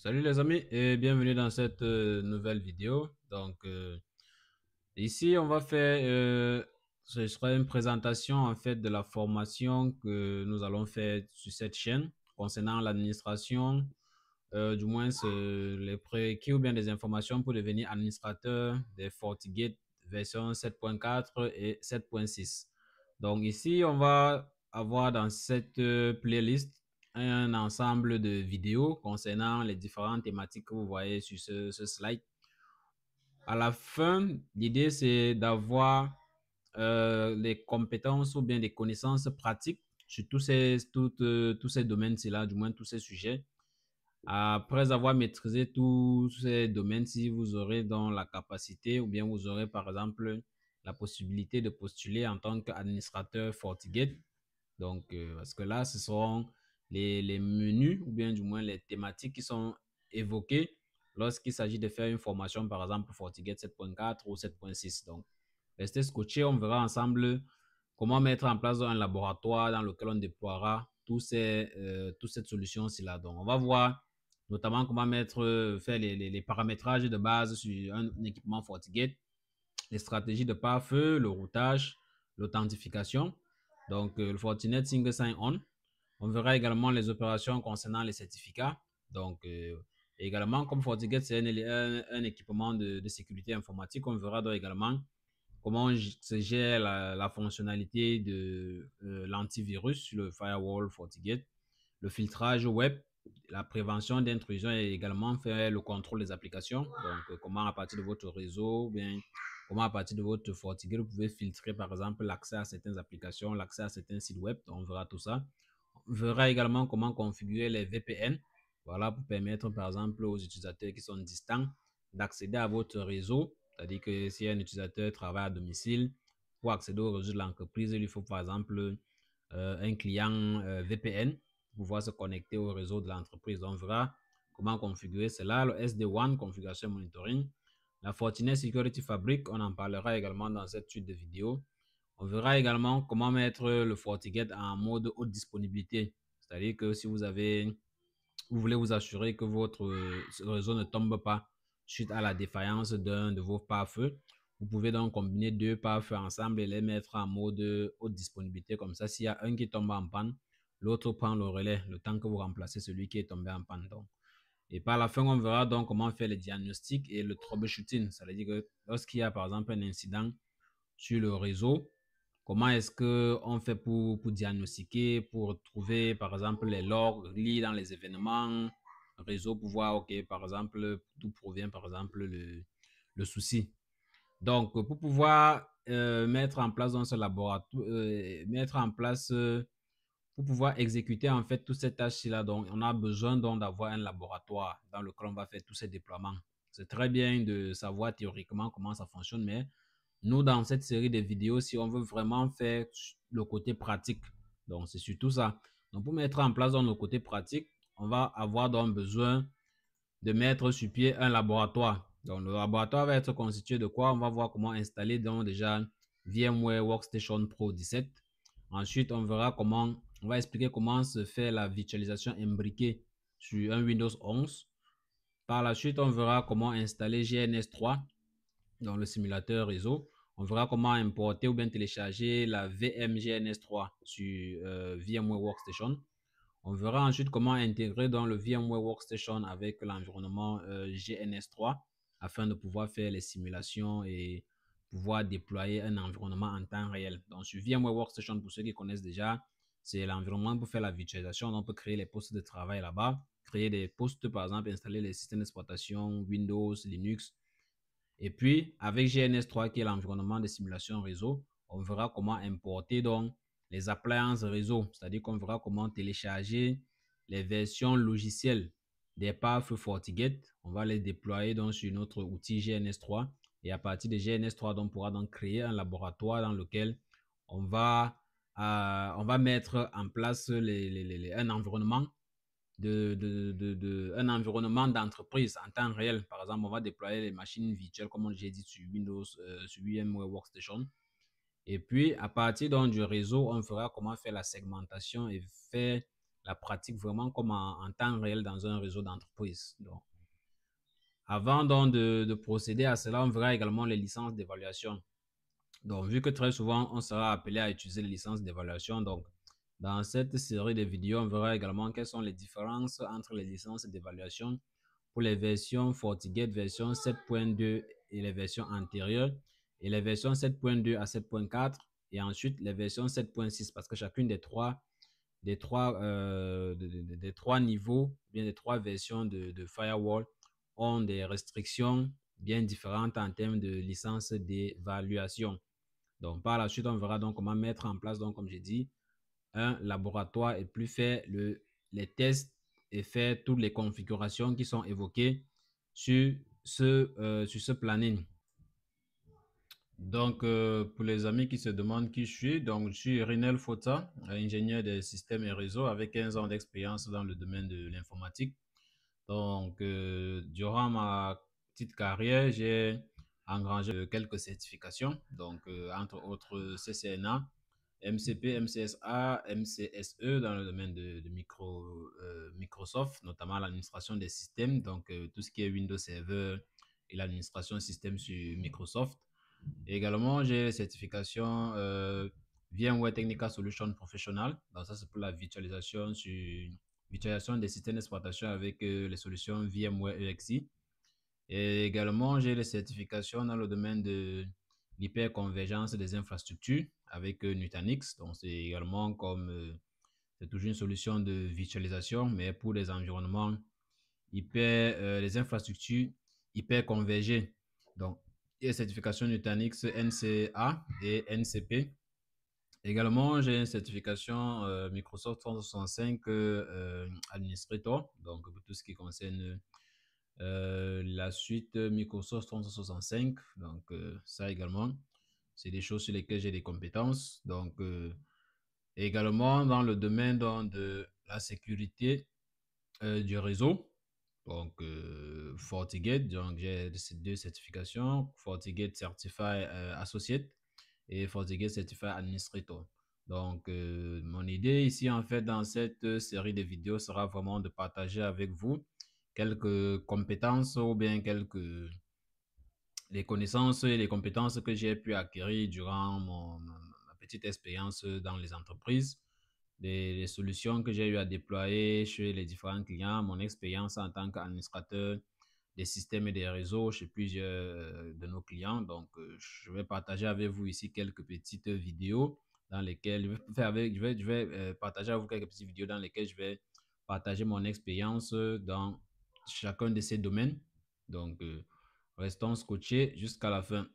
Salut les amis et bienvenue dans cette nouvelle vidéo. Ici on va faire, ce sera une présentation en fait de la formation que nous allons faire sur cette chaîne concernant l'administration, du moins les prérequis ou bien des informations pour devenir administrateur des FortiGate version 7.4 et 7.6. Donc ici on va avoir dans cette playlist un ensemble de vidéos concernant les différentes thématiques que vous voyez sur ce slide. À la fin, l'idée c'est d'avoir les compétences ou bien des connaissances pratiques sur tous ces domaines-là, du moins tous ces sujets. Après avoir maîtrisé tous ces domaines, si vous aurez dans la capacité ou bien vous aurez par exemple la possibilité de postuler en tant qu'administrateur FortiGate. Parce que là, ce seront les menus ou bien du moins les thématiques qui sont évoquées lorsqu'il s'agit de faire une formation, par exemple, FortiGate 7.4 ou 7.6. Donc, restez scotché, on verra ensemble comment mettre en place un laboratoire dans lequel on déploiera toutes cette solution-ci là. Donc, on va voir notamment comment faire les paramétrages de base sur un équipement FortiGate, les stratégies de pare-feu, le routage, l'authentification. Le Fortinet Single Sign-On. On verra également les opérations concernant les certificats. Également, comme FortiGate, c'est un équipement de sécurité informatique, on verra donc également comment se gère la fonctionnalité de l'antivirus sur le firewall FortiGate, le filtrage web, la prévention d'intrusion et également faire le contrôle des applications. Comment à partir de votre réseau, bien, comment à partir de votre FortiGate, vous pouvez filtrer par exemple l'accès à certaines applications, l'accès à certains sites web. On verra tout ça. On verra également comment configurer les VPN. Voilà, pour permettre par exemple aux utilisateurs qui sont distants d'accéder à votre réseau. C'est-à-dire que si un utilisateur travaille à domicile, pour accéder au réseau de l'entreprise, il lui faut par exemple un client VPN pour pouvoir se connecter au réseau de l'entreprise. On verra comment configurer cela, le SD-WAN, configuration monitoring, la Fortinet Security Fabric, on en parlera également dans cette suite de vidéos. On verra également comment mettre le FortiGate en mode haute disponibilité. C'est-à-dire que si vous voulez vous assurer que votre réseau ne tombe pas suite à la défaillance d'un de vos pare-feux, vous pouvez donc combiner deux pare-feux ensemble et les mettre en mode haute disponibilité. Comme ça, s'il y a un qui tombe en panne, l'autre prend le relais le temps que vous remplacez celui qui est tombé en panne. Et par la fin, on verra donc comment faire le diagnostic et le troubleshooting. Ça veut dire que lorsqu'il y a par exemple un incident sur le réseau, comment est-ce qu'on fait pour diagnostiquer, pour trouver par exemple les logs liés dans les événements réseau pour voir, ok, par exemple, d'où provient par exemple le souci. Donc, pour pouvoir mettre en place dans ce laboratoire, pour pouvoir exécuter en fait toutes ces tâches-là, donc on a besoin donc d'avoir un laboratoire dans lequel on va faire tous ces déploiements. C'est très bien de savoir théoriquement comment ça fonctionne, mais nous, dans cette série de vidéos, si on veut vraiment faire le côté pratique, donc c'est surtout ça. Donc, pour mettre en place dans le côté pratique, on va avoir donc besoin de mettre sur pied un laboratoire. Donc, le laboratoire va être constitué de quoi? On va voir comment installer donc déjà VMware Workstation Pro 17. Ensuite, on va expliquer comment se fait la virtualisation imbriquée sur un Windows 11. Par la suite, on verra comment installer GNS3 dans le simulateur réseau. On verra comment importer ou bien télécharger la VM GNS3 sur VMware Workstation. On verra ensuite comment intégrer dans le VMware Workstation avec l'environnement GNS3 afin de pouvoir faire les simulations et pouvoir déployer un environnement en temps réel. Donc, sur VMware Workstation, pour ceux qui connaissent déjà, c'est l'environnement pour faire la virtualisation. On peut créer les postes de travail là-bas, créer des postes, par exemple, installer les systèmes d'exploitation Windows, Linux. Et puis, avec GNS3, qui est l'environnement de simulation réseau, on verra comment importer donc les appliances réseau, c'est-à-dire qu'on verra comment télécharger les versions logicielles des pare-feux FortiGate. On va les déployer donc sur notre outil GNS3 et à partir de GNS3, on pourra donc créer un laboratoire dans lequel on va, on va mettre en place un environnement un environnement d'entreprise en temps réel. Par exemple, on va déployer les machines virtuelles, comme j'ai dit, sur Windows, sur VMware Workstation. Et puis, à partir donc, du réseau, on fera comment faire la segmentation et faire la pratique vraiment comme en temps réel dans un réseau d'entreprise. Donc, avant donc de procéder à cela, on verra également les licences d'évaluation. Donc, vu que très souvent, on sera appelé à utiliser les licences d'évaluation, donc, dans cette série de vidéos, on verra également quelles sont les différences entre les licences d'évaluation pour les versions FortiGate version 7.2 et les versions antérieures, et les versions 7.2 à 7.4, et ensuite les versions 7.6, parce que chacune des trois niveaux, bien des trois versions de firewall ont des restrictions bien différentes en termes de licence d'évaluation. Donc, par la suite, on verra donc comment mettre en place, donc, comme j'ai dit, un laboratoire et plus faire les tests et faire toutes les configurations qui sont évoquées sur ce planning. Donc, pour les amis qui se demandent qui je suis, donc je suis Rinel Fota, ingénieur des systèmes et réseaux avec 15 ans d'expérience dans le domaine de l'informatique. Donc, durant ma petite carrière, j'ai engrangé quelques certifications, donc entre autres CCNA, MCP, MCSA, MCSE dans le domaine de Microsoft, notamment l'administration des systèmes, donc tout ce qui est Windows Server et l'administration système sur Microsoft. Et également, j'ai les certifications VMware Technical Solution Professional, donc ça c'est pour la virtualisation des systèmes d'exploitation avec les solutions VMware EXI. Et également, j'ai les certifications dans le domaine de l'hyperconvergence des infrastructures avec Nutanix. Donc, c'est également comme c'est toujours une solution de virtualisation, mais pour les environnements les infrastructures hyper convergées. Donc, il y a les certifications Nutanix NCA et NCP. Également, j'ai une certification Microsoft 365 Administrator, donc pour tout ce qui concerne la suite Microsoft 365. Donc, ça également, c'est des choses sur lesquelles j'ai des compétences. Donc, également dans le domaine de la sécurité du réseau. Donc, FortiGate, donc j'ai ces deux certifications, FortiGate Certified Associate et FortiGate Certified Administrator. Donc, mon idée ici, en fait, dans cette série de vidéos sera vraiment de partager avec vous quelques compétences ou bien quelques les connaissances et les compétences que j'ai pu acquérir durant ma petite expérience dans les entreprises, les solutions que j'ai eu à déployer chez les différents clients, mon expérience en tant qu'administrateur des systèmes et des réseaux chez plusieurs de nos clients. Donc, je vais partager avec vous ici quelques petites vidéos dans lesquelles je vais partager avec vous quelques petites vidéos dans lesquelles je vais partager mon expérience dans chacun de ces domaines. Donc, restons scotchés jusqu'à la fin.